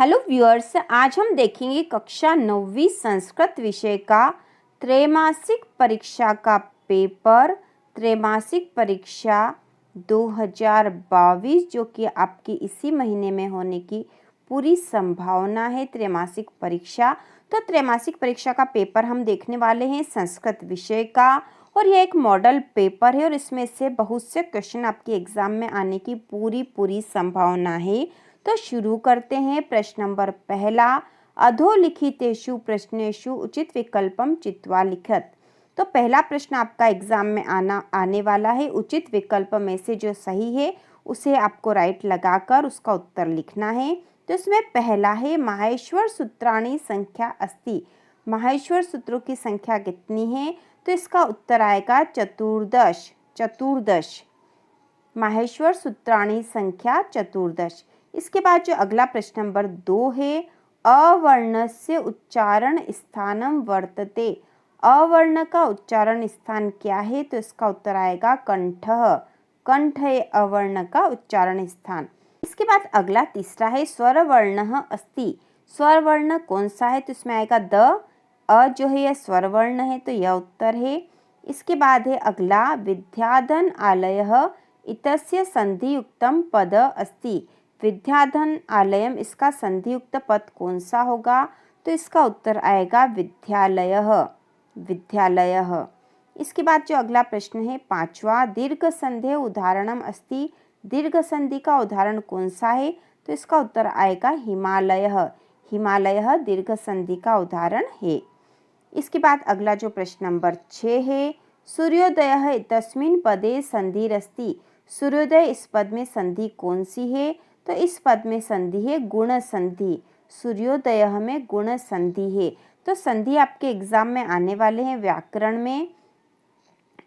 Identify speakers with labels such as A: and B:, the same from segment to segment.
A: Hello viewers, आज हम देखेंगे कक्षा 9वीं संस्कृत विषय का त्रैमासिक परीक्षा का पेपर त्रैमासिक परीक्षा 2022 जो कि आपकी इसी महीने में होने की पूरी संभावना है। त्रैमासिक परीक्षा तो त्रैमासिक परीक्षा का पेपर हम देखने वाले हैं संस्कृत विषय का, और यह एक मॉडल पेपर है और इसमें से बहुत से क्वेश्चन आपके एग्जाम में आने की पूरी संभावना है। तो शुरू करते हैं। प्रश्न नंबर पहला, अधोलिखितेषु प्रश्नेषु उचित विकल्पम चित्वा लिखत। तो पहला प्रश्न आपका एग्जाम में आने वाला है। उचित विकल्प में से जो सही है उसे आपको राइट लगाकर उसका उत्तर लिखना है। तो इसमें पहला है माहेश्वर सूत्राणी संख्या अस्ति। माहेश्वर सूत्रों की संख्या कितनी है? तो इसका उत्तर आएगा चतुर्दश। माहेश्वर सूत्राणी संख्या चतुर्दश। इसके बाद जो अगला प्रश्न नंबर 2 है, अवर्णस्य उच्चारण स्थानम वर्तते। अवर्ण का उच्चारण स्थान क्या है? तो इसका उत्तर आएगा कंठः। कंठ है अवर्ण का उच्चारण स्थान। इसके बाद अगला तीसरा है स्वरवर्णः अस्ति। स्वरवर्ण कौन सा है? तो इसमें आएगा द। अ जो है यह स्वरवर्ण है, तो यह उत्तर है। इसके बाद है अगला विद्याधन आलयः इतस्य संधियुक्तम पद अस्ति। विद्याधन आलयम, इसका संधियुक्त पद कौन सा होगा? तो इसका उत्तर आएगा विद्यालयः। विद्यालयः। इसके बाद जो अगला प्रश्न है पांचवा, दीर्घ संधि उदाहरणम अस्ति। दीर्घ संधि का उदाहरण कौन सा है? तो इसका उत्तर आएगा हिमालयः। हिमालयः दीर्घ संधि का उदाहरण है। इसके बाद अगला जो प्रश्न नंबर 6 है, सूर्योदयः इतस्मिन् पदे संधिरस्ति। सूर्योदय इस पद में संधि कौन सी है? तो इस पद में संधि है गुण संधि। सूर्योदय में गुण संधि है। तो संधि आपके एग्जाम में आने वाले हैं व्याकरण में।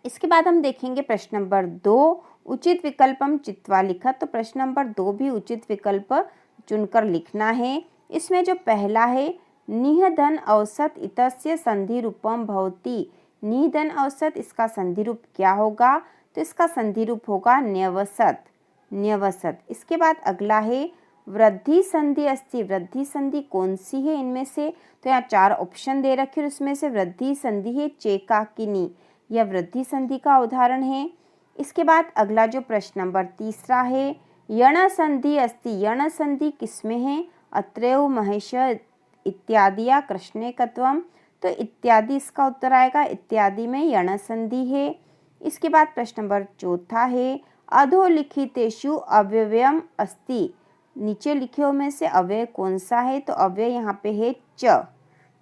A: इसके बाद हम देखेंगे प्रश्न नंबर 2, उचित विकल्पम चित्वा लिखत। तो प्रश्न नंबर 2 भी उचित विकल्प चुनकर लिखना है। इसमें जो पहला है निहधन औसत इतस्य संधि रूपम भवति। निधन औसत, इसका संधि रूप क्या होगा? तो इसका संधि रूप होगा न्यवसत। न्यवसत। इसके बाद अगला है वृद्धि संधि अस्ति। वृद्धि संधि कौन सी है इनमें से? तो यहाँ 4 ऑप्शन दे रखे और उसमें से वृद्धि संधि है चेकाकिनी। यह वृद्धि संधि का उदाहरण है। इसके बाद अगला जो प्रश्न नंबर तीसरा है यण संधि अस्ति। यण संधि किसमें है? अत्रैव महेश इत्यादि कृष्णेकत्वम। तो इत्यादि इसका उत्तर आएगा। इत्यादि में यण संधि है। इसके बाद प्रश्न नंबर चौथा है अधोलिखितेषु अव्ययम अस्ति। नीचे लिखे में से अव्यय कौन सा है? तो अव्यय यहाँ पे है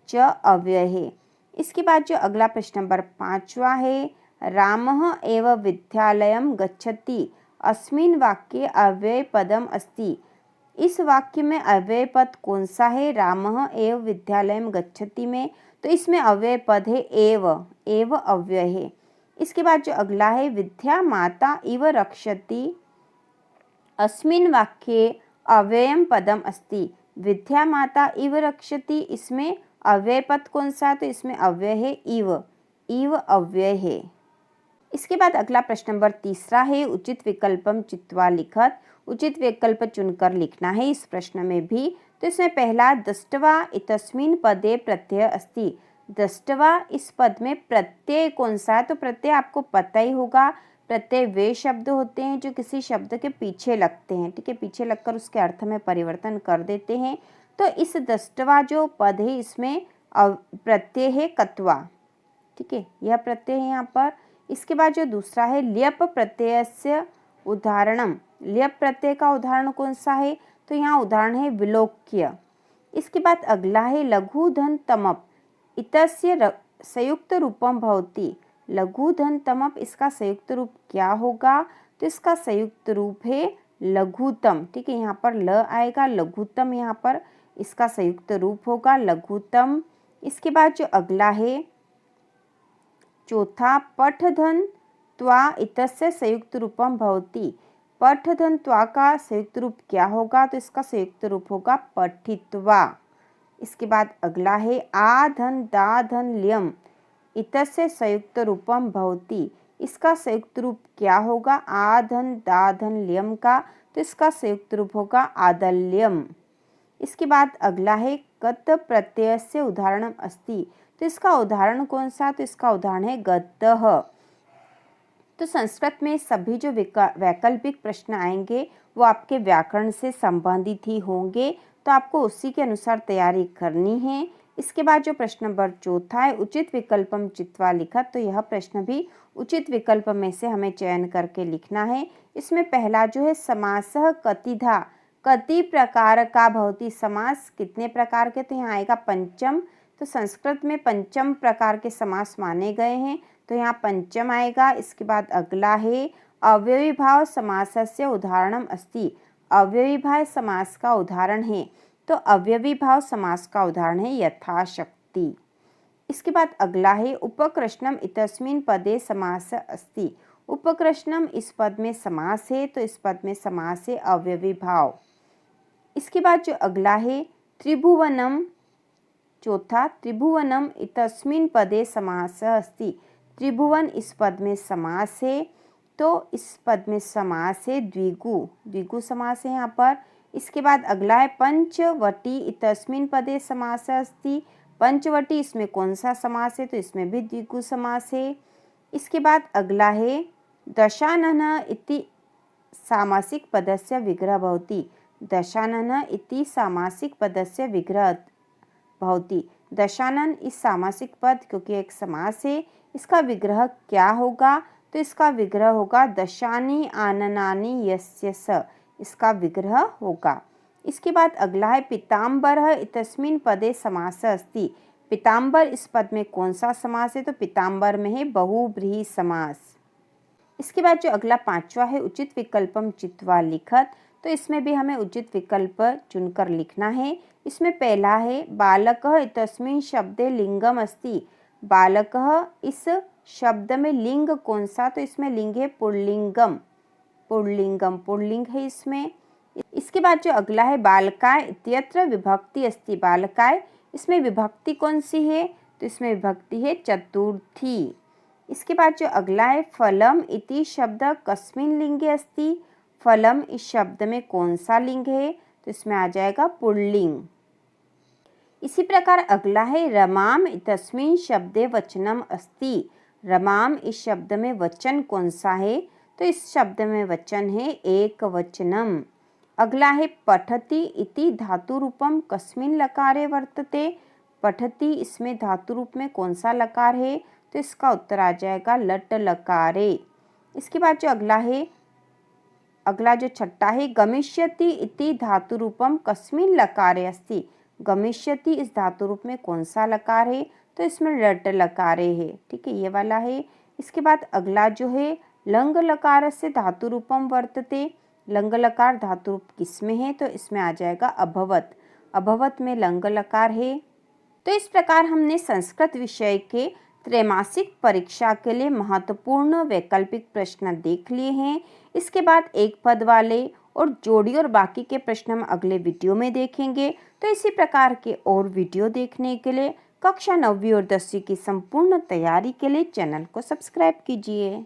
A: च अव्यय है। इसके बाद जो अगला प्रश्न नंबर 5वां है रामः एव विद्यालयम गच्छति। अस्मिन् वाक्ये अव्यय पदम अस्ति। इस वाक्य में अव्यय पद कौन सा है? रामः एव विद्यालयम गच्छति में। तो इसमें अव्यय पद है एव। एव अव्यय है। इसके बाद जो अगला है विद्या माता इव रक्षति। अस्मिन् वाक्ये अव्ययम पदम अस्ति। विद्या माता इव रक्षति, इसमें अव्यय पद कौन सा? तो इसमें अव्यय है इव। इव अव्यय है। इसके बाद अगला प्रश्न नंबर तीसरा है उचित विकल्पम चित्वा लिखत। उचित विकल्प चुनकर लिखना है इस प्रश्न में भी। तो इसमें पहला दृष्ट्वा इतस्मिन् पदे प्रत्यय अस्ति। दृष्ट्वा इस पद में प्रत्यय कौन सा है? तो प्रत्यय आपको पता ही होगा। प्रत्यय वे शब्द होते हैं जो किसी शब्द के पीछे लगते हैं, ठीक है, पीछे लगकर उसके अर्थ में परिवर्तन कर देते हैं। तो इस दृष्ट्वा जो पद है इसमें प्रत्यय है कत्वा, ठीक है, यह प्रत्यय है यहाँ पर। इसके बाद जो दूसरा है ल्यप प्रत्ययस्य उदाहरणम। ल्यप प्रत्यय का उदाहरण कौन सा है? तो यहाँ उदाहरण है विलोक्य। इसके बाद अगला है लघु धन तमप इतस्य संयुक्त रूपम भवति। लघु धन तमप, इसका संयुक्त रूप क्या होगा? तो इसका संयुक्त रूप है लघुतम, ठीक है, यहाँ पर ल आएगा, लघुतम यहाँ पर इसका संयुक्त रूप होगा लघुतम। इसके बाद जो अगला है चौथा पठधन त्वा इतस्य संयुक्त रूपम भवति। पठधन त्वा का संयुक्त रूप क्या होगा? तो इसका संयुक्त रूप होगा पठित्वा। इसके बाद अगला है आधन दाधन ल्यम इतस्य संयुक्त रूपम भवति। इसका संयुक्त रूप क्या होगा? आधन दाधन ल्यम का। तो इसका संयुक्त रूप होगा आदल्यम। इसके बाद अगला है गत प्रत्ययस्य उदाहरणम अस्ति। तो इसका उदाहरण कौन सा? तो इसका उदाहरण है गतः। तो संस्कृत में सभी जो वैकल्पिक प्रश्न आएंगे वो आपके व्याकरण से संबंधित ही होंगे, तो आपको उसी के अनुसार तैयारी करनी है। इसके बाद जो प्रश्न नंबर चौथा है उचित विकल्पम चित्वा लिखत। तो यह प्रश्न भी उचित विकल्प में से हमें चयन करके लिखना है। इसमें पहला जो है समासः कतिधा कति प्रकार का भवति। समास कितने प्रकार के? तो यहाँ आएगा पंचम। तो संस्कृत में पंचम प्रकार के समास माने गए हैं, तो यहाँ पंचम आएगा। इसके बाद अगला है अव्ययीभाव समासस्य उदाहरणम अस्ति। अव्ययीभाव समास का उदाहरण है, तो अव्ययीभाव समास का उदाहरण है यथाशक्ति। इसके बाद अगला है उपकृष्णम इतस्मिन् पदे समास अस्ति। उपकृष्णम इस पद में समास है, तो इस पद में समास है अव्ययीभाव। इसके बाद जो अगला है त्रिभुवनम, चौथा त्रिभुवनम इतस्मिन् पदे समास अस्ति। त्रिभुवन इस पद में समास है, तो इस पद में समास है द्विगु। द्विगु समास है यहाँ पर। इसके बाद अगला है पंचवटी इतस्मिन् पदे समास अस्ति। पंचवटी इसमें कौन सा समास है? तो इसमें भी द्विगु समास है। इसके बाद अगला है दशानन इति सामासिक पदस्य विग्रह भवति। दशानन इति सामासिक पदस्य विग्रह भवति। दशानन इस सामासिक पद, क्योंकि एक समास है, इसका विग्रह क्या होगा? तो इसका विग्रह होगा दशानि आननानि यस्य स। इसका विग्रह होगा। इसके बाद अगला है पीताम्बरः इतस्मिन् पदे समास अस्ति। पीताम्बर इस पद में कौन सा समास है? तो पीताम्बर में है बहुव्रीहि समास। इसके बाद जो अगला पांचवा है उचित विकल्पम चित्वा लिखत। तो इसमें भी हमें उचित विकल्प चुनकर लिखना है। इसमें पहला है बालकः इतस्मिन् शब्दे लिंगम अस्ति। बालकः इस शब्द में लिंग कौन सा? तो इसमें लिंग है पुल्लिंगम। पुल्लिंगम पुल्लिंग है इसमें। इसके बाद जो अगला है बालकाय इत्यत्र विभक्ति अस्ति। बालकाय इसमें विभक्ति कौन सी है? तो इसमें विभक्ति है चतुर्थी। इसके बाद जो अगला है फलम इति शब्द कस्मिन् लिंगे अस्ति। फलम इस शब्द में कौन सा लिंग है? तो इसमें आ जाएगा पुल्लिंग। इसी प्रकार अगला है रमाम इतस्मिन् शब्दे वचनम अस्ति। रमाम इस शब्द में वचन कौन सा है? तो इस शब्द में वचन है एक वचनम। अगला है पठति इति धातु रूपम कस्मिन् लकारे वर्तते। पठति इसमें धातु रूप में कौन सा लकार है? तो इसका उत्तर आ जाएगा लट लकारे। इसके बाद जो अगला जो छठा है गमिष्यति इति धातु रूपम कस्मिन् लकारे अस्ति। गमिष्यति इस धातु रूप में कौन सा लकार है? तो इसमें लट लकारे है। ठीक है, ये वाला है। इसके बाद अगला जो है लंग लकार से धातु रूपम वर्तते। लंग लकार धातु रूप किसमें है? तो इसमें आ जाएगा अभवत। अभवत में लंग लकार है। तो इस प्रकार हमने संस्कृत विषय के त्रैमासिक परीक्षा के लिए महत्वपूर्ण वैकल्पिक प्रश्न देख लिए हैं। इसके बाद एक पद वाले और जोड़ी और बाकी के प्रश्न हम अगले वीडियो में देखेंगे। तो इसी प्रकार के और वीडियो देखने के लिए कक्षा 9वीं और 10वीं की संपूर्ण तैयारी के लिए चैनल को सब्सक्राइब कीजिए।